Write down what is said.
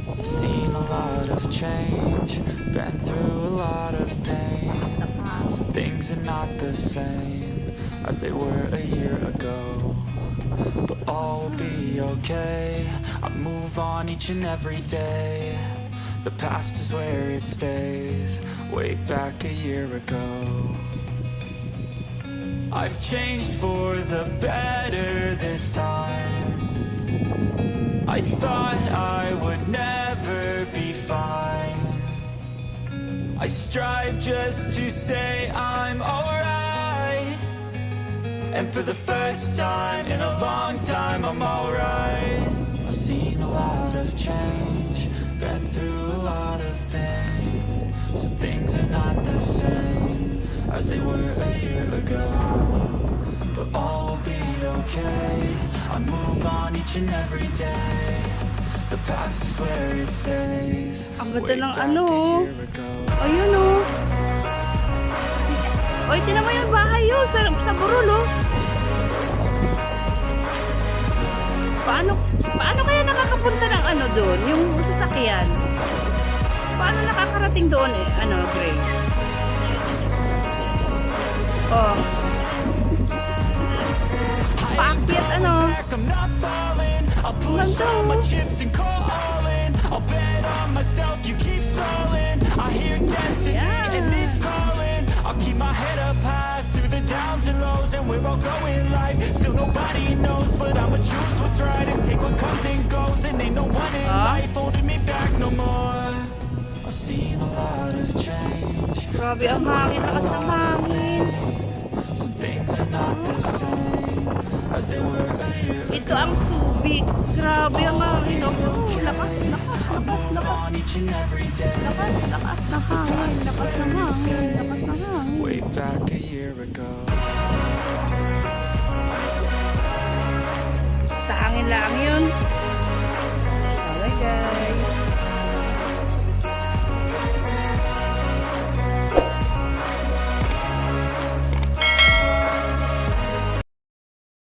I've seen a lot of change, been through a lot of pain. Some things are not the same as they were a year ago, but all will be okay. I move on each and every day. The past is where it stays, way back a year ago. I've changed for the better this time. I thought I would never be fine. I strive just to say I'm alright, and for the first time in a long time I'm alright. I've seen a lot of change, been through a lot of pain. Some things are not the same as they were a year ago, but all will be okay. I move on each and every day. The past is where it stays. Ang ganda ng ano. Ayun o. Oy, tinan mo yung bahay yun sa burol o. Paano kaya nakakapunta ng ano doon? Yung sasakyan. Paano nakakarating doon Grace? Oh. Paakyat I'll bet on myself, you keep stalling. I hear destiny and it's calling. I'll keep my head up high through the downs and lows, and we're all going life. Still nobody knows, but I'ma choose what's right and take what comes and goes. And ain't no one in life holding me back no more. I've seen a lot of change. Grabe ang hangin, lakas ng hangin. Some things are not the same as they were a year ago. Ito ang Subic. Grabe ang hangin. Lakas ng hangin. Way back a year ago. Sa hangin lang yun. Okay guys.